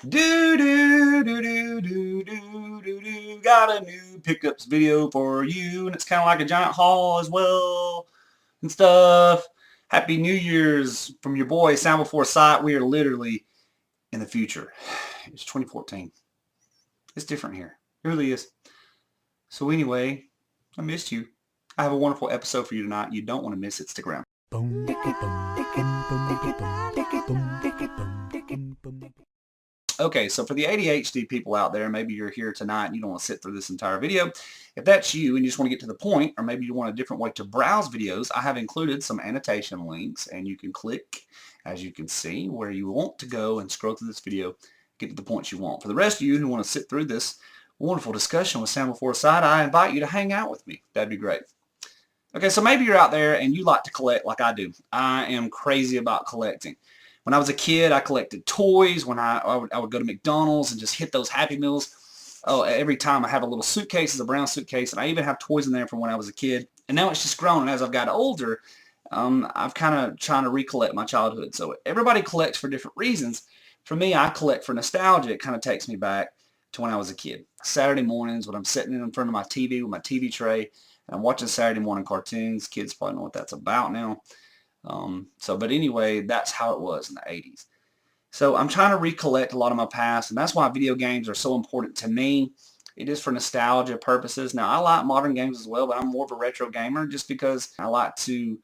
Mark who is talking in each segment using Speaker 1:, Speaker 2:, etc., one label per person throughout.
Speaker 1: Do do do do do do do do. Got a new pickups video for you, and it's kind of like a giant haul as well and stuff. Happy New Year's from your boy Sound Before Sight. We are literally in the future. It's 2014. It's different here. It really is. So anyway, I missed you. I have a wonderful episode for you tonight. You don't want to miss it. Stick around. Okay, so for the ADHD people out there, maybe you're here tonight and you don't want to sit through this entire video. If that's you and you just want to get to the point, or maybe you want a different way to browse videos, I have included some annotation links, and you can click, as you can see, where you want to go and scroll through this video, get to the points you want. For the rest of you who want to sit through this wonderful discussion with Sound Before Sight, I invite you to hang out with me. That'd be great. Okay, so maybe you're out there and you like to collect like I do. I am crazy about collecting. When I was a kid, I collected toys. When I would go to McDonald's and just hit those Happy Meals. Oh, every time I have a little suitcase, it's a brown suitcase, and I even have toys in there from when I was a kid. And now it's just grown, and as I've got older, I've kind of trying to recollect my childhood. So everybody collects for different reasons. For me, I collect for nostalgia. It kind of takes me back to when I was a kid. Saturday mornings when I'm sitting in front of my TV with my TV tray, and I'm watching Saturday morning cartoons. Kids probably know what that's about now. But anyway, that's how it was in the 80s. So I'm trying to recollect a lot of my past, and that's why video games are so important to me. It is for nostalgia purposes. Now, I like modern games as well, but I'm more of a retro gamer just because I like to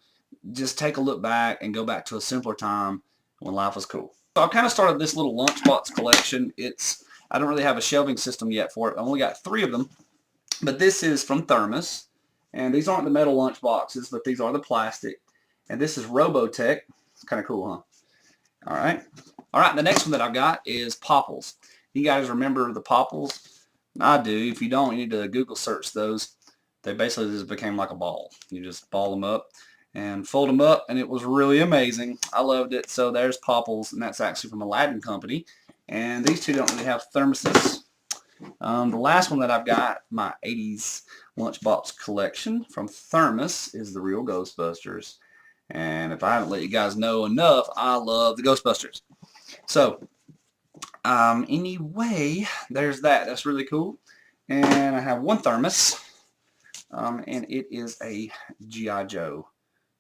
Speaker 1: just take a look back and go back to a simpler time when life was cool. So I've kind of started this little lunchbox collection. I don't really have a shelving system yet for it. I only got 3 of them, but this is from Thermos, and these aren't the metal lunch boxes, but these are the plastic. And this is Robotech. It's kind of cool, huh? All right. All right, the next one that I've got is Popples. You guys remember the Popples? I do. If you don't, you need to Google search those. They basically just became like a ball. You just ball them up and fold them up, and it was really amazing. I loved it. So there's Popples, and that's actually from Aladdin Company. And these two don't really have thermoses. The last one that I've got, my 80s lunchbox collection from Thermos, is the real Ghostbusters. And if I haven't let you guys know enough, I love the Ghostbusters. So, anyway, there's that. That's really cool. And I have one thermos, and it is a G.I. Joe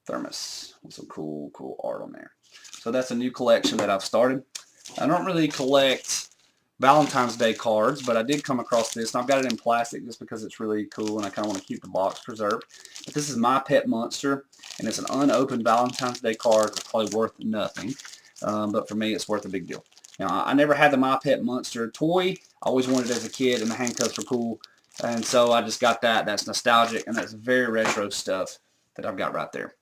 Speaker 1: thermos with some cool art on there. So that's a new collection that I've started. I don't really collect Valentine's Day cards, but I did come across this, and I've got it in plastic just because it's really cool, and I kind of want to keep the box preserved. But this is My Pet Monster, and it's an unopened Valentine's Day card. It's probably worth nothing, but for me, it's worth a big deal. Now, I never had the My Pet Monster toy. I always wanted it as a kid, and the handcuffs were cool, and so I just got that. That's nostalgic, and that's very retro stuff that I've got right there.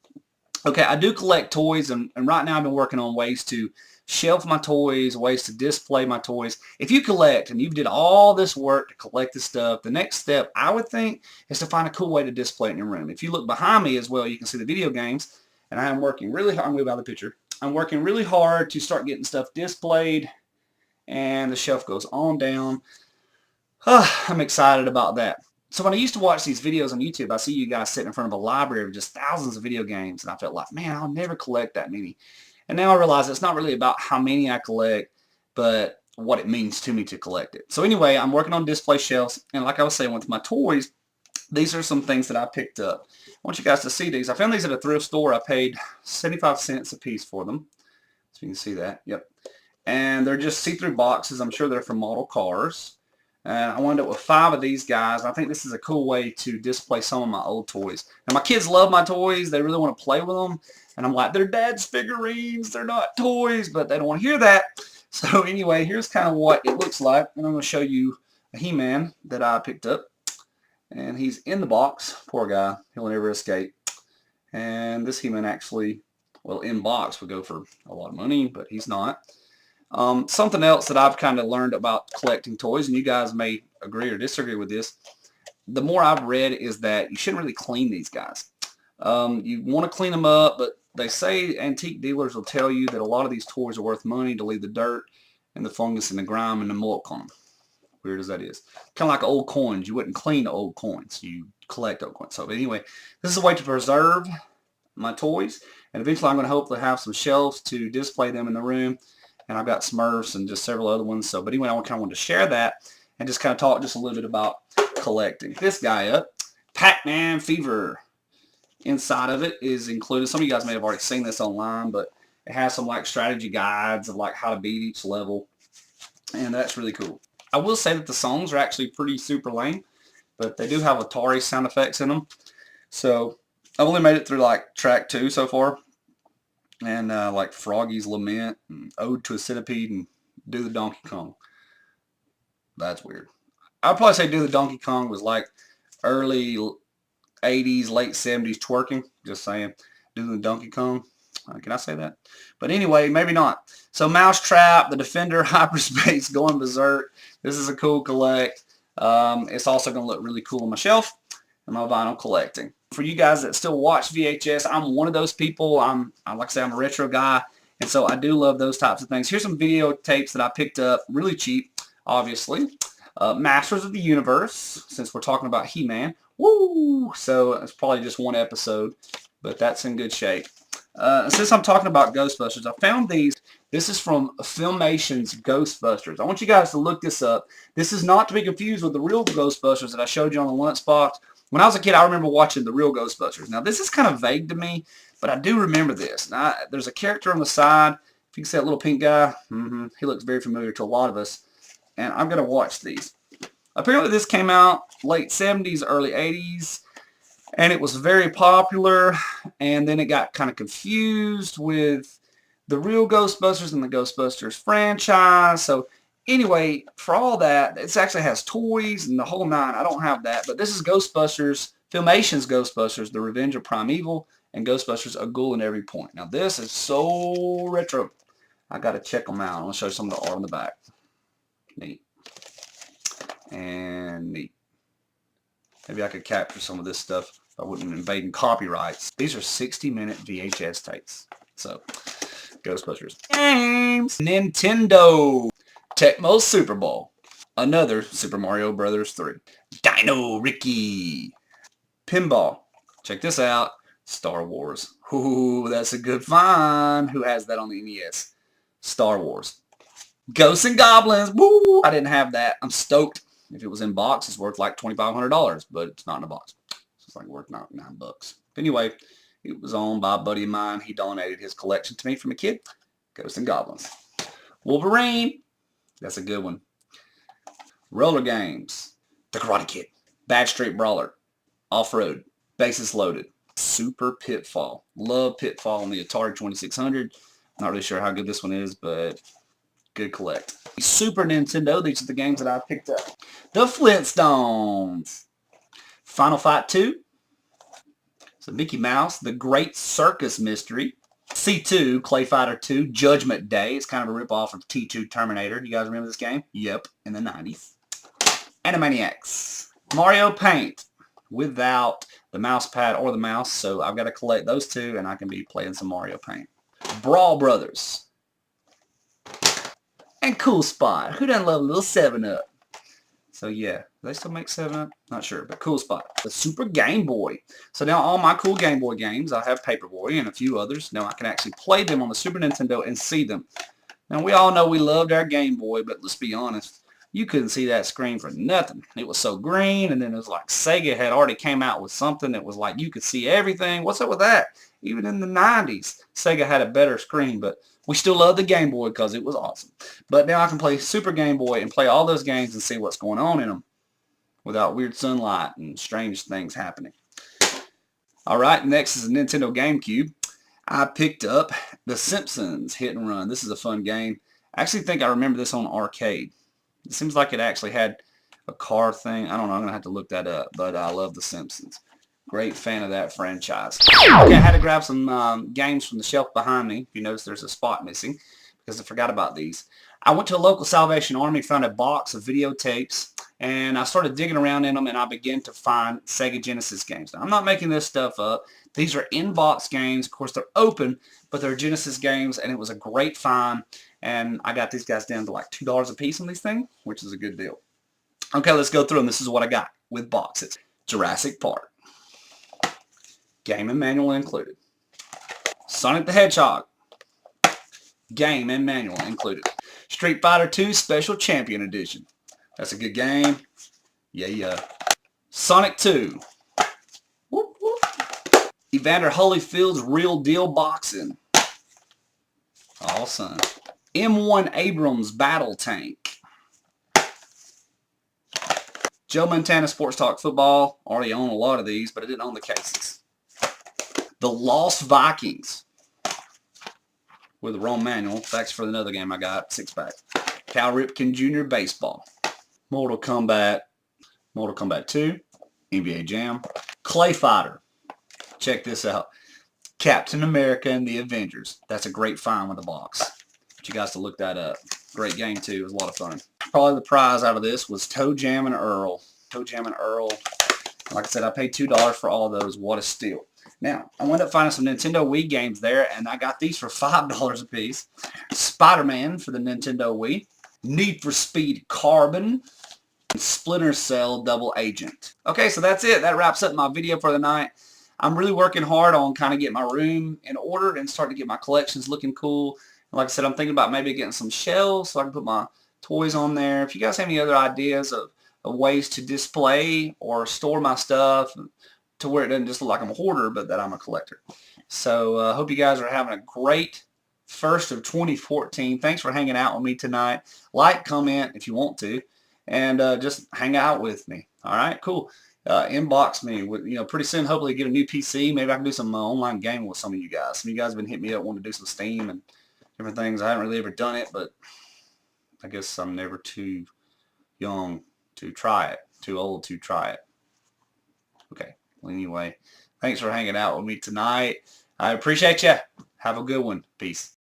Speaker 1: Okay, I do collect toys, and right now I've been working on ways to shelf my toys, ways to display my toys. If you collect and you did all this work to collect this stuff, the next step I would think is to find a cool way to display it in your room. If you look behind me as well, you can see the video games, and I am working really hard. I'm going to move out of the picture. I'm working really hard to start getting stuff displayed, and the shelf goes on down. I'm excited about that. So when I used to watch these videos on YouTube, I see you guys sitting in front of a library of just thousands of video games, and I felt like, man, I'll never collect that many. And now I realize it's not really about how many I collect, but what it means to me to collect it. So anyway, I'm working on display shelves, and like I was saying with my toys, these are some things that I picked up. I want you guys to see these. I found these at a thrift store. I paid 75 cents a piece for them. So you can see that. Yep. And they're just see-through boxes. I'm sure they're from model cars. And I wound up with 5 of these guys. I think this is a cool way to display some of my old toys. And my kids love my toys. They really want to play with them. And I'm like, they're dad's figurines. They're not toys, but they don't want to hear that. So anyway, here's kind of what it looks like. And I'm going to show you a He-Man that I picked up. And he's in the box. Poor guy. He'll never escape. And this He-Man actually, well, in box would go for a lot of money, but he's not. Something else that I've kind of learned about collecting toys, and you guys may agree or disagree with this, the more I've read is that you shouldn't really clean these guys. You want to clean them up, but they say antique dealers will tell you that a lot of these toys are worth money to leave the dirt and the fungus and the grime and the muck on them. Weird as that is. Kind of like old coins. You wouldn't clean the old coins. You collect old coins. So anyway, this is a way to preserve my toys, and eventually I'm going to hopefully have some shelves to display them in the room. and I've got Smurfs and just several other ones. So, but anyway, I kind of wanted to share that and just kind of talk just a little bit about collecting. This guy up, Pac-Man Fever. Inside of it is included, some of you guys may have already seen this online, but it has some like strategy guides of like how to beat each level, and that's really cool. I will say that the songs are actually pretty super lame, but they do have Atari sound effects in them. So I've only made it through like track 2 so far, and like Froggy's Lament, and Ode to a Centipede, and Do the Donkey Kong. That's weird. I'd probably say Do the Donkey Kong was like early 80s, late 70s twerking. Just saying. Do the Donkey Kong. Can I say that? But anyway, maybe not. So Mousetrap, The Defender, Hyperspace, Going Berserk. This is a cool collect. It's also going to look really cool on my shelf and my vinyl collecting. For you guys that still watch VHS, I'm one of those people. Like I say, I'm a retro guy, and so I do love those types of things. Here's some videotapes that I picked up really cheap, obviously. Masters of the Universe, since we're talking about He-Man. Woo! So it's probably just one episode, but that's in good shape. Since I'm talking about Ghostbusters, I found these. This is from Filmation's Ghostbusters. I want you guys to look this up. This is not to be confused with the real Ghostbusters that I showed you on the lunchbox. When I was a kid, I remember watching the real Ghostbusters. Now, this is kind of vague to me, but I do remember this. Now, there's a character on the side. If you can see that little pink guy, he looks very familiar to a lot of us. And I'm going to watch these. Apparently this came out late 70s, early 80s, and it was very popular, and then it got kind of confused with the real Ghostbusters and the Ghostbusters franchise. So anyway, for all that, it actually has toys and the whole nine. I don't have that, but this is Ghostbusters, Filmation's Ghostbusters, The Revenge of Primeval, and Ghostbusters, A Ghoul in Every Point. Now this is so retro. I got to check them out. I'm going to show you some of the art on the back. Neat. And neat. Maybe I could capture some of this stuff if I wouldn't invade copyrights. These are 60-minute VHS tapes. So, Ghostbusters. Games. Nintendo. Tecmo Super Bowl. Another Super Mario Brothers 3. Dino Ricky. Pinball. Check this out. Star Wars. Ooh, that's a good find. Who has that on the NES? Star Wars. Ghosts and Goblins. Woo! I didn't have that. I'm stoked. If it was in box, it's worth like $2,500, but it's not in a box. So it's like worth $9. But anyway, it was owned by a buddy of mine. He donated his collection to me from a kid. Ghosts and Goblins. Wolverine. That's a good one. Roller games. The Karate Kid. Bad Street Brawler. Off-Road. Bases Loaded. Super Pitfall. Love Pitfall on the Atari 2600. Not really sure how good this one is, but good collect. Super Nintendo, these are the games that I picked up. The Flintstones. Final Fight 2. So Mickey Mouse, The Great Circus Mystery. C2, Clay Fighter 2, Judgment Day. It's kind of a ripoff of T2 Terminator. You guys remember this game? Yep, in the 90s. Animaniacs. Mario Paint. Without the mouse pad or the mouse, so I've got to collect those two and I can be playing some Mario Paint. Brawl Brothers. And Cool Spot. Who doesn't love a little 7-Up? So yeah, do they still make 7-Up? Not sure, but Cool Spot. The Super Game Boy. So now all my cool Game Boy games, I have Paperboy and a few others. Now I can actually play them on the Super Nintendo and see them. Now we all know we loved our Game Boy, but let's be honest, you couldn't see that screen for nothing. It was so green, and then it was like Sega had already came out with something that was like you could see everything. What's up with that? Even in the 90s, Sega had a better screen, but we still love the Game Boy because it was awesome. But now I can play Super Game Boy and play all those games and see what's going on in them without weird sunlight and strange things happening. All right, next is a Nintendo GameCube. I picked up The Simpsons Hit and Run. This is a fun game. I actually think I remember this on arcade. It seems like it actually had a car thing. I don't know. I'm going to have to look that up. But I love The Simpsons. Great fan of that franchise. Okay, I had to grab some games from the shelf behind me. If you notice, there's a spot missing because I forgot about these. I went to a local Salvation Army, found a box of videotapes, and I started digging around in them, and I began to find Sega Genesis games. Now, I'm not making this stuff up. These are in-box games. Of course, they're open, but they're Genesis games, and it was a great find. And I got these guys down to like $2 a piece on these things, which is a good deal. Okay, let's go through them. This is what I got with boxes. Jurassic Park. Game and manual included. Sonic the Hedgehog. Game and manual included. Street Fighter 2 Special Champion Edition. That's a good game. Yeah. Sonic 2. Whoop, whoop. Evander Holyfield's Real Deal Boxing. Awesome. M1 Abrams Battle Tank. Joe Montana Sports Talk Football. Already own a lot of these, but I didn't own the cases. The Lost Vikings. With the wrong manual. That's for another game I got. 6-pack. Cal Ripken Jr. Baseball. Mortal Kombat 2. NBA Jam. Clay Fighter. Check this out. Captain America and the Avengers. That's a great find with the box. Want you guys to look that up. Great game too. It was a lot of fun. Probably the prize out of this was Toe Jam and Earl. Toe Jam and Earl. Like I said, I paid $2 for all those. What a steal. Now, I wound up finding some Nintendo Wii games there, and I got these for $5 a piece. Spider-Man for the Nintendo Wii. Need for Speed Carbon. And Splinter Cell Double Agent. Okay, so that's it. That wraps up my video for the night. I'm really working hard on kind of getting my room in order and starting to get my collections looking cool. And like I said, I'm thinking about maybe getting some shelves so I can put my toys on there. If you guys have any other ideas of ways to display or store my stuff to where it doesn't just look like I'm a hoarder, but that I'm a collector. So I hope you guys are having a great first of 2014. Thanks for hanging out with me tonight. Like, comment if you want to, and just hang out with me. All right, cool. Inbox me with, pretty soon, hopefully get a new PC. Maybe I can do some online gaming with some of you guys. Some of you guys have been hitting me up wanting to do some Steam and different things. I haven't really ever done it, but I guess I'm never too young to try it, too old to try it. Okay, well, anyway, thanks for hanging out with me tonight. I appreciate you. Have a good one. Peace.